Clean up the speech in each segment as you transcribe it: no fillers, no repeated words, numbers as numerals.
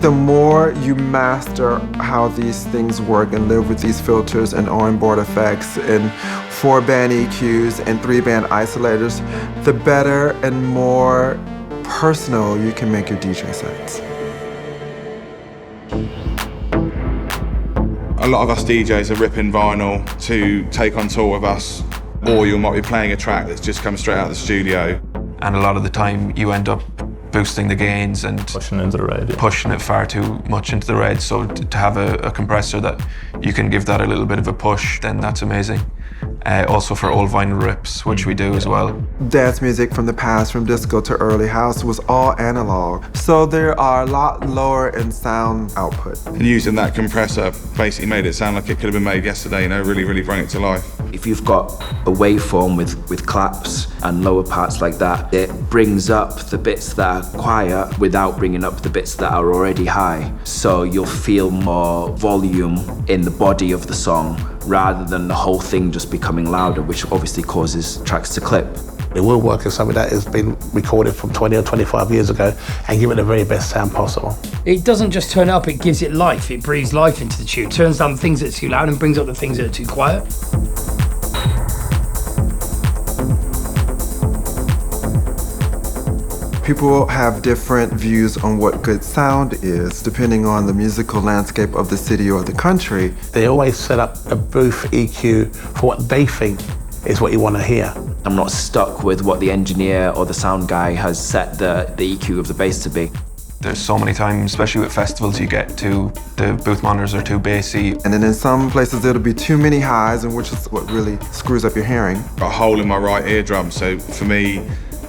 the more you master how these things work and live with these filters and onboard effects and 4-band EQs and 3-band isolators, the better and more personal you can make your DJ sets. A lot of us DJs are ripping vinyl to take on tour with us, or you might be playing a track that's just come straight out of the studio. And a lot of the time you end up boosting the gains and pushing into the red. Yeah. Pushing it far too much into the red. So to have a compressor that you can give that a little bit of a push, then that's amazing. Also for old vinyl rips, which we do as well. Dance music from the past, from disco to early house, was all analog. So there are a lot lower in sound output. And using that compressor basically made it sound like it could have been made yesterday, you know, really brought it to life. If you've got a waveform with claps and lower parts like that, it brings up the bits that are quiet without bringing up the bits that are already high. So you'll feel more volume in the body of the song rather than the whole thing just becoming louder, which obviously causes tracks to clip. It will work as something that has been recorded from 20 or 25 years ago and give it the very best sound possible. It doesn't just turn it up, it gives it life. It breathes life into the tune, turns down the things that are too loud and brings up the things that are too quiet. People have different views on what good sound is, depending on the musical landscape of the city or the country. They always set up a booth EQ for what they think is what you want to hear. I'm not stuck with what the engineer or the sound guy has set the EQ of the bass to be. There's so many times, especially with festivals, you get to the booth monitors are too bassy. And then in some places it'll be too many highs, and which is what really screws up your hearing. Got a hole in my right eardrum, so for me,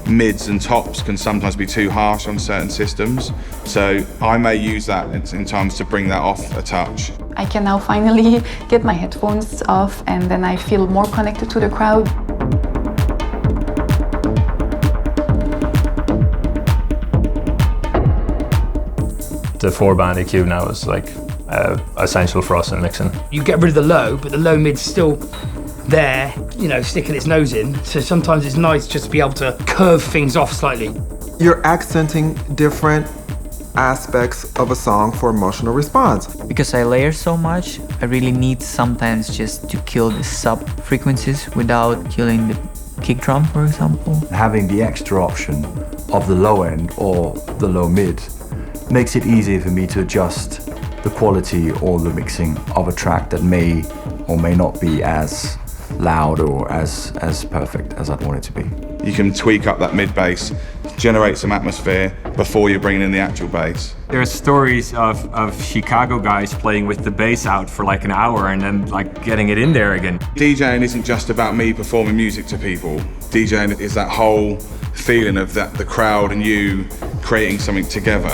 mids and tops can sometimes be too harsh on certain systems. So I may use that in times to bring that off a touch. I can now finally get my headphones off, and then I feel more connected to the crowd. The 4-band EQ now is like essential for us in mixing. You get rid of the low, but the low mid's still there, you know, sticking its nose in. So sometimes it's nice just to be able to curve things off slightly. You're accenting different aspects of a song for emotional response. Because I layer so much, I really need sometimes just to kill the sub frequencies without killing the kick drum, for example. Having the extra option of the low end or the low mid makes it easier for me to adjust the quality or the mixing of a track that may or may not be as loud or as perfect as I'd want it to be. You can tweak up that mid bass, generate some atmosphere before you're bringing in the actual bass. There are stories of Chicago guys playing with the bass out for like an hour and then like getting it in there again. DJing isn't just about me performing music to people. DJing is that whole feeling of that the crowd and you creating something together.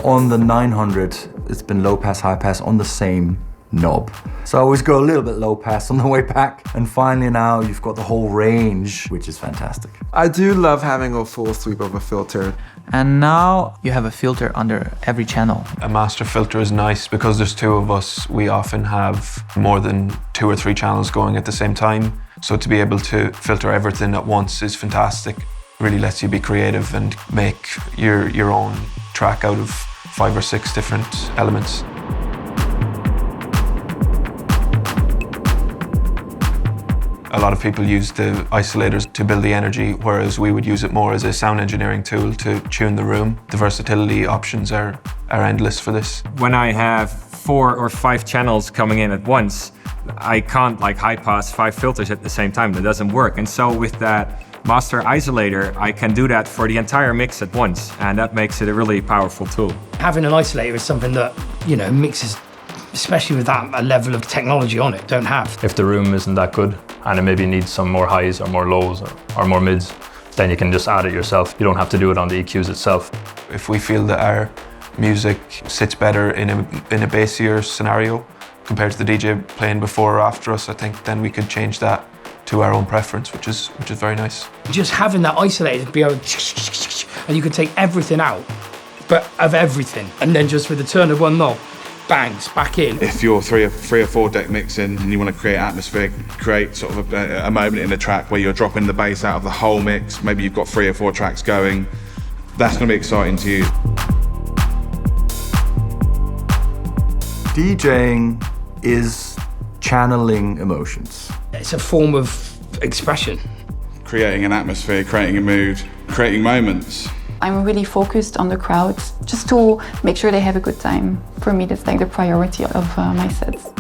On the 900, it's been low pass, high pass on the same knob. So I always go a little bit low pass on the way back. And finally now you've got the whole range, which is fantastic. I do love having a full sweep of a filter. And now you have a filter under every channel. A master filter is nice because there's two of us. We often have more than 2 or 3 channels going at the same time. So to be able to filter everything at once is fantastic. Really lets you be creative and make your own track out of 5 or 6 different elements. A lot of people use the isolators to build the energy, whereas we would use it more as a sound engineering tool to tune the room. The versatility options are endless for this. When I have 4 or 5 channels coming in at once, I can't like high pass 5 filters at the same time. That doesn't work. And so with that master isolator, I can do that for the entire mix at once, and that makes it a really powerful tool. Having an isolator is something that, you know, mixes, especially with that a level of technology on it, don't have. If the room isn't that good and it maybe needs some more highs or more lows or more mids, then you can just add it yourself. You don't have to do it on the EQs itself. If we feel that our music sits better in a bassier scenario compared to the DJ playing before or after us, I think then we could change that to our own preference, which is very nice. Just having that isolator to be able and you can take everything out, but of everything, and then just with the turn of one knob, bangs back in. If you're three or four deck mixing and you want to create atmosphere, create sort of a moment in the track where you're dropping the bass out of the whole mix, maybe you've got 3 or 4 tracks going, that's going to be exciting to use. DJing is channeling emotions. It's a form of expression. Creating an atmosphere, creating a mood, creating moments. I'm really focused on the crowd just to make sure they have a good time. For me, that's like the priority of my sets.